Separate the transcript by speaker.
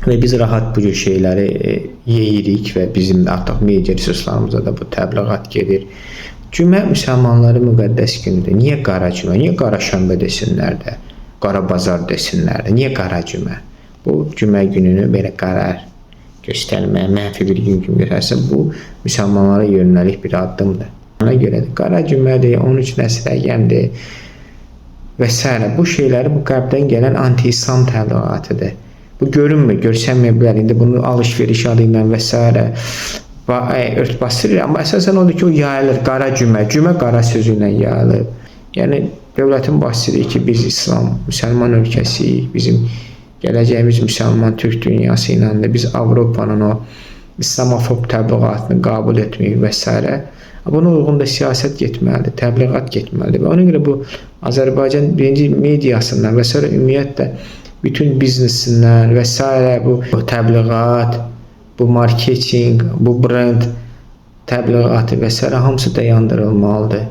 Speaker 1: və biz rahat bu cür şeyləri yeyirik və bizim də artıq media resurslarımızda da bu təbliğat gedir. Cümə müsəlmanların müqəddəs günüdür. Niyə qara cümə? Niyə qara şənbə desinlər də? Qara bazar desinlər də? Niyə qara cümə? Bu cümə gününü belə qərar göstərməyə, mənfi bir gün kimi göstərsə, bu müsəlmanlara yönəlik bir addımdır. Ona görədir. Qara cümədir, 13 nəsil əyyəmdir və s. Bu şeyləri bu qərbdən gələn anti-İslam təbliğatıdır. Bu görünmür, görsənməyə bilər. İndi bunu alış-veriş adı ilə və s. örtbasdırır. Amma əsasən odur ki, o yayılır. Qara cümə, cümə qara sözü ilə yayılır. Yəni, dövlətin bahsedilir ki, biz İslam, müsəlman ölkəsiyik, bizim gələcəyimiz müsəlman Türk dünyası iləndir. Biz Avropanın o İslamofob təbliğatını qəbul etməyik və s. Buna uyğun da siyasət getməlidir, təbliğat getməlidir. Və ona görə bu Azərbaycan birinci mediasından və s. ümumiyyətlə bütün biznesindən və s. bu təbliğat, bu marketing, bu brend təbliğatı və s. hamısı dayandırılmalıdır.